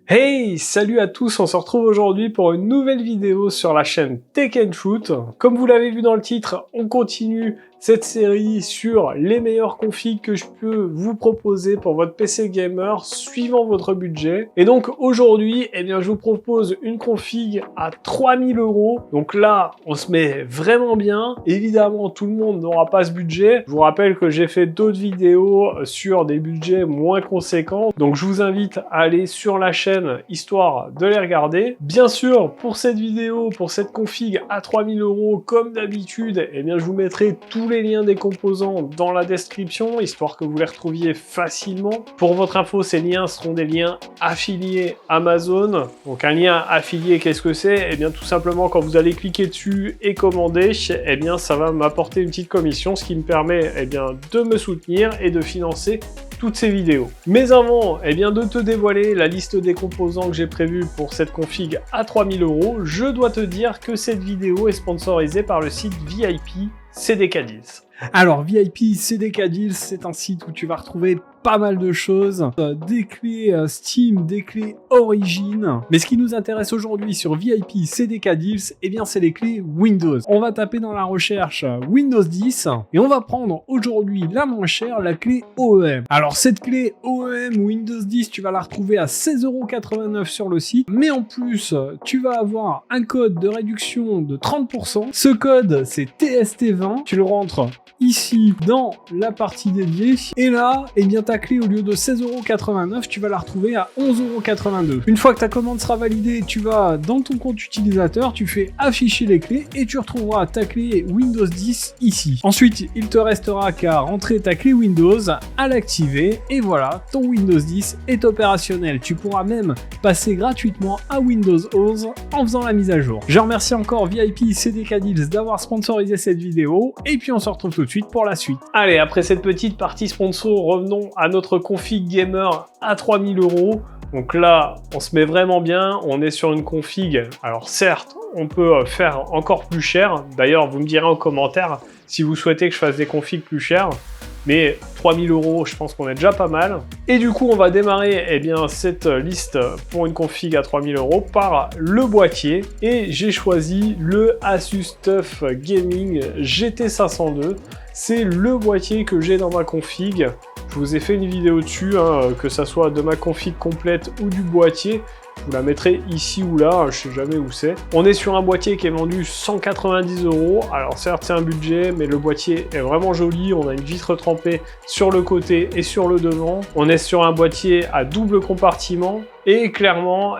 Hey, salut à tous, on se retrouve aujourd'hui pour une nouvelle vidéo sur la chaîne Tech & Shoot. Comme vous l'avez vu dans le titre, on continue cette série sur les meilleures configs que je peux vous proposer pour votre PC gamer suivant votre budget. Et donc aujourd'hui, je vous propose une config à 3000 €. Donc là, on se met vraiment bien. Évidemment, tout le monde n'aura pas ce budget. Je vous rappelle que j'ai fait d'autres vidéos sur des budgets moins conséquents. Donc je vous invite à aller sur la chaîne histoire de les regarder. Bien sûr, pour cette vidéo, pour cette config à 3000 €, comme d'habitude, je vous mettrai tous les liens des composants dans la description, histoire que vous les retrouviez facilement. Pour votre info, ces liens seront des liens affiliés Amazon. Donc un lien affilié, qu'est-ce que c'est? Tout simplement, quand vous allez cliquer dessus et commander, ça va m'apporter une petite commission, ce qui me permet de me soutenir et de financer toutes ces vidéos. Mais avant de te dévoiler la liste des composants que j'ai prévus pour cette config à 3000 €, je dois te dire que cette vidéo est sponsorisée par le site VIP CDK Deals. Alors VIP CDK Deals, c'est un site où tu vas retrouver pas mal de choses, des clés Steam, des clés Origin. Mais ce qui nous intéresse aujourd'hui sur VIP CDK Deals, c'est les clés Windows. On va taper dans la recherche Windows 10 et on va prendre aujourd'hui la moins chère, la clé OEM. Alors cette clé OEM Windows 10, tu vas la retrouver à 16,89 € sur le site. Mais en plus, tu vas avoir un code de réduction de 30%. Ce code, c'est TST20. Tu le rentres ici dans la partie dédiée. Et là, ta clé, au lieu de 16,89 €, tu vas la retrouver à 11,82 €. Une fois que ta commande sera validée, tu vas dans ton compte utilisateur, tu fais afficher les clés et tu retrouveras ta clé Windows 10 ici. Ensuite, il te restera qu'à rentrer ta clé Windows, à l'activer et voilà, ton Windows 10 est opérationnel. Tu pourras même passer gratuitement à Windows 11 en faisant la mise à jour. Je remercie encore VIP CDK Deals d'avoir sponsorisé cette vidéo et puis on se retrouve tout de suite pour la suite. Allez, après cette petite partie sponsor, revenons à notre config gamer à 3000 €. Donc là, on se met vraiment bien, on est sur une config. Alors certes, on peut faire encore plus cher. D'ailleurs, vous me direz en commentaire si vous souhaitez que je fasse des configs plus chers. Mais 3000 €, je pense qu'on est déjà pas mal. Et du coup, on va démarrer cette liste pour une config à 3000 € par le boîtier. Et j'ai choisi le Asus TUF Gaming GT502. C'est le boîtier que j'ai dans ma config. Je vous ai fait une vidéo dessus, que ça soit de ma config complète ou du boîtier. Je vous la mettrai ici ou là, je sais jamais où c'est. On est sur un boîtier qui est vendu 190 €. Alors certes c'est un budget, mais le boîtier est vraiment joli. On a une vitre trempée sur le côté et sur le devant. On est sur un boîtier à double compartiment. Et clairement,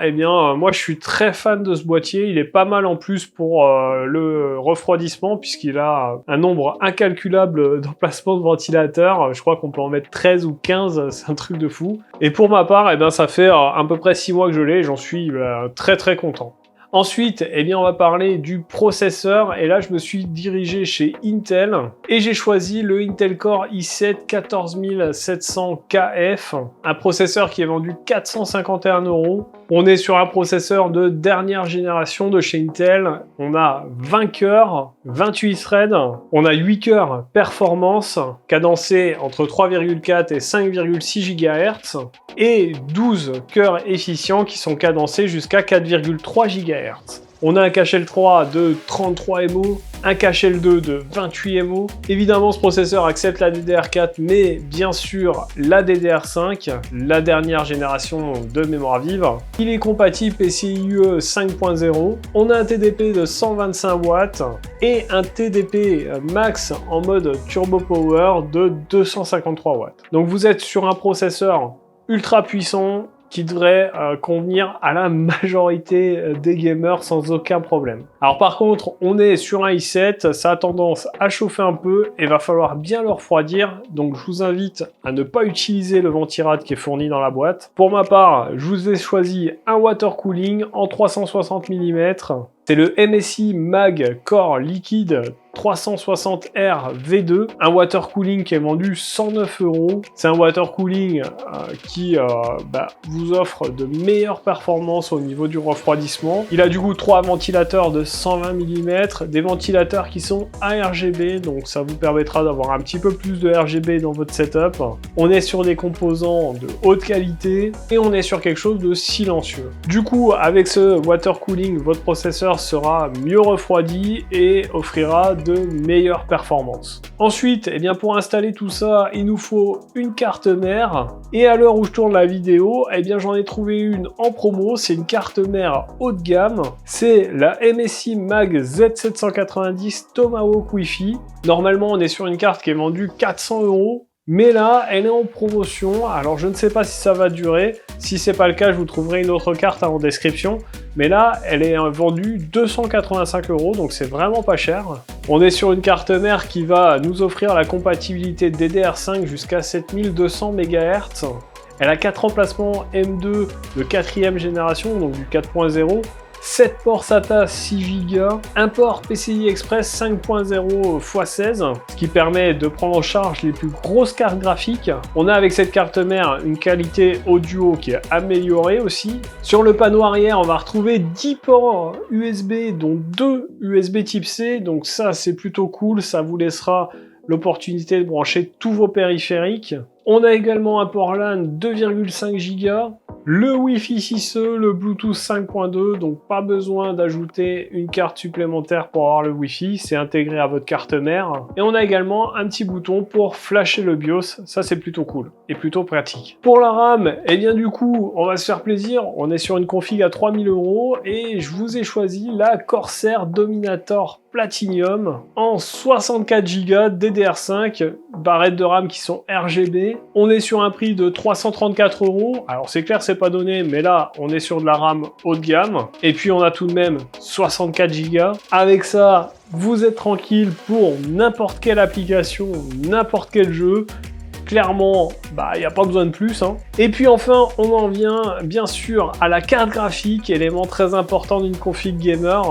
moi je suis très fan de ce boîtier. Il est pas mal en plus pour le refroidissement, puisqu'il a un nombre incalculable d'emplacements de ventilateurs. Je crois qu'on peut en mettre 13 ou 15, c'est un truc de fou. Et pour ma part, ça fait à peu près 6 mois que je l'ai, et j'en suis très très content. Ensuite, on va parler du processeur, et là je me suis dirigé chez Intel et j'ai choisi le Intel Core i7 14700KF, un processeur qui est vendu 451 €. On est sur un processeur de dernière génération de chez Intel. On a 20 cœurs, 28 threads, on a 8 cœurs performance, cadencés entre 3,4 et 5,6 GHz, et 12 cœurs efficients qui sont cadencés jusqu'à 4,3 GHz. On a un cache L3 de 33 MO, un cache L2 de 28 MO. Évidemment, ce processeur accepte la DDR4, mais bien sûr la DDR5, la dernière génération de mémoire vive. Il est compatible PCIe 5.0. On a un TDP de 125 watts et un TDP max en mode Turbo Power de 253 watts. Donc vous êtes sur un processeur ultra puissant qui devrait convenir à la majorité des gamers sans aucun problème. Alors par contre, on est sur un i7, ça a tendance à chauffer un peu et va falloir bien le refroidir, donc je vous invite à ne pas utiliser le ventirad qui est fourni dans la boîte. Pour ma part, je vous ai choisi un water cooling en 360 mm C'est le MSI Mag Core Liquide 360R V2, un water cooling qui est vendu 109 €. C'est un water cooling qui vous offre de meilleures performances au niveau du refroidissement. Il a du coup 3 ventilateurs de 120 mm, des ventilateurs qui sont ARGB, donc ça vous permettra d'avoir un petit peu plus de RGB dans votre setup. On est sur des composants de haute qualité et on est sur quelque chose de silencieux. Du coup, avec ce water cooling, votre processeur sera mieux refroidi et offrira de meilleures performances. Ensuite, pour installer tout ça, il nous faut une carte mère. Et à l'heure où je tourne la vidéo, j'en ai trouvé une en promo. C'est une carte mère haut de gamme. C'est la MSI Mag Z790 Tomahawk Wi-Fi. Normalement, on est sur une carte qui est vendue 400 €. Mais là, elle est en promotion, alors je ne sais pas si ça va durer. Si c'est pas le cas, je vous trouverai une autre carte en description. Mais là, elle est vendue 285 €, donc c'est vraiment pas cher. On est sur une carte mère qui va nous offrir la compatibilité DDR5 jusqu'à 7200 MHz. Elle a 4 emplacements M2 de 4e génération, donc du 4.0. 7 ports SATA 6 Go, un port PCI Express 5.0 x 16, ce qui permet de prendre en charge les plus grosses cartes graphiques. On a avec cette carte mère une qualité audio qui est améliorée aussi. Sur le panneau arrière, on va retrouver 10 ports USB, dont 2 USB type C, donc ça c'est plutôt cool, ça vous laissera l'opportunité de brancher tous vos périphériques. On a également un port LAN 2,5 Go, le Wi-Fi 6E, le Bluetooth 5.2, donc pas besoin d'ajouter une carte supplémentaire pour avoir le Wi-Fi, c'est intégré à votre carte mère. Et on a également un petit bouton pour flasher le BIOS, ça c'est plutôt cool et plutôt pratique. Pour la RAM, du coup, on va se faire plaisir, on est sur une config à 3000 € et je vous ai choisi la Corsair Dominator Platinum en 64 Go DDR5, barrettes de RAM qui sont RGB. On est sur un prix de 334 €. Alors c'est clair, c'est pas donné, mais là, on est sur de la RAM haut de gamme. Et puis on a tout de même 64 Go. Avec ça, vous êtes tranquille pour n'importe quelle application, n'importe quel jeu. Clairement, il n'y a pas besoin de plus. Et puis enfin, on en vient bien sûr à la carte graphique, élément très important d'une config gamer.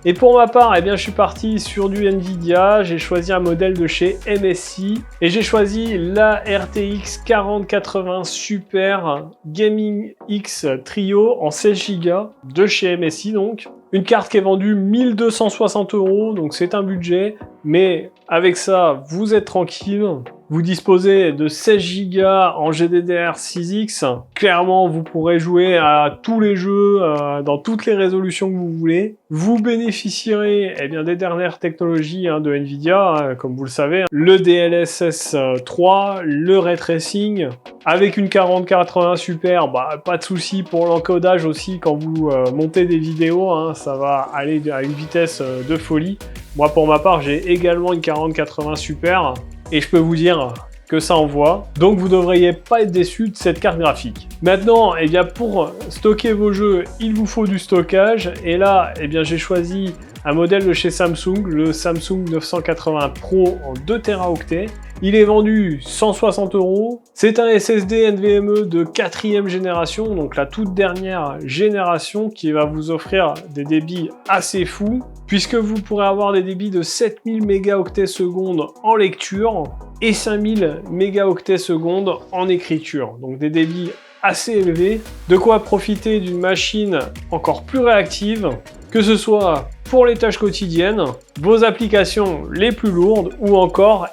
Et pour ma part, je suis parti sur du Nvidia, j'ai choisi un modèle de chez MSI et j'ai choisi la RTX 4080 Super Gaming X Trio en 16 Go de chez MSI donc. Une carte qui est vendue 1260 €, donc c'est un budget, mais avec ça, vous êtes tranquille. Vous disposez de 16 Go en GDDR6X. Clairement, vous pourrez jouer à tous les jeux dans toutes les résolutions que vous voulez. Vous bénéficierez des dernières technologies de Nvidia, comme vous le savez. Le DLSS 3, le Ray Tracing. Avec une 4080 Super, pas de souci pour l'encodage aussi quand vous montez des vidéos. Ça va aller à une vitesse de folie. Moi, pour ma part, j'ai également une 4080 Super. Et je peux vous dire que ça envoie. Donc vous ne devriez pas être déçu de cette carte graphique. Maintenant, pour stocker vos jeux, il vous faut du stockage. Et là, j'ai choisi un modèle de chez Samsung, le Samsung 980 Pro en 2 Teraoctets. Il est vendu 160 €. C'est un SSD NVMe de 4e génération, donc la toute dernière génération qui va vous offrir des débits assez fous, puisque vous pourrez avoir des débits de 7000 mégaoctets secondes en lecture et 5000 mégaoctets secondes en écriture. Donc des débits assez élevés, de quoi profiter d'une machine encore plus réactive, que ce soit pour les tâches quotidiennes, vos applications les plus lourdes ou encore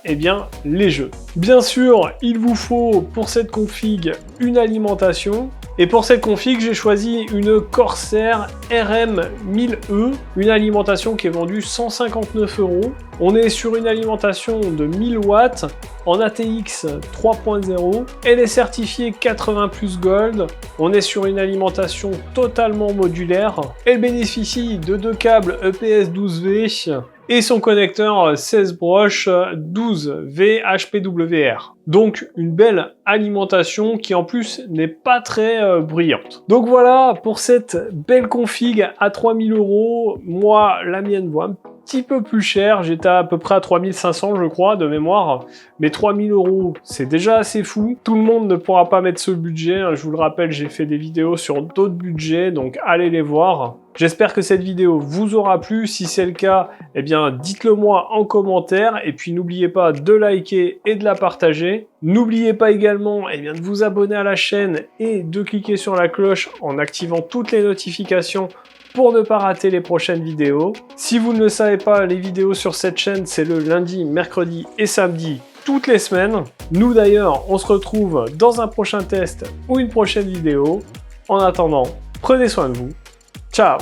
les jeux. Bien sûr, il vous faut pour cette config une alimentation. Et pour cette config, j'ai choisi une Corsair RM1000E, une alimentation qui est vendue 159 €. On est sur une alimentation de 1000 watts en ATX 3.0. Elle est certifiée 80+ Gold. On est sur une alimentation totalement modulaire. Elle bénéficie de 2 câbles EPS 12V et son connecteur 16 broches 12V HPWR. Donc une belle alimentation qui en plus n'est pas très bruyante. Donc voilà pour cette belle config à 3000 €. Moi, la mienne vaut un petit peu plus cher. J'étais à peu près à 3500, je crois, de mémoire. Mais 3000 €, c'est déjà assez fou. Tout le monde ne pourra pas mettre ce budget. Hein. Je vous le rappelle, j'ai fait des vidéos sur d'autres budgets, donc allez les voir. J'espère que cette vidéo vous aura plu. Si c'est le cas, eh bien, dites-le moi en commentaire. Et puis, n'oubliez pas de liker et de la partager. N'oubliez pas également eh bien, de vous abonner à la chaîne et de cliquer sur la cloche en activant toutes les notifications pour ne pas rater les prochaines vidéos. Si vous ne le savez pas, les vidéos sur cette chaîne, c'est le lundi, mercredi et samedi toutes les semaines. Nous d'ailleurs, on se retrouve dans un prochain test ou une prochaine vidéo. En attendant, prenez soin de vous. Ciao!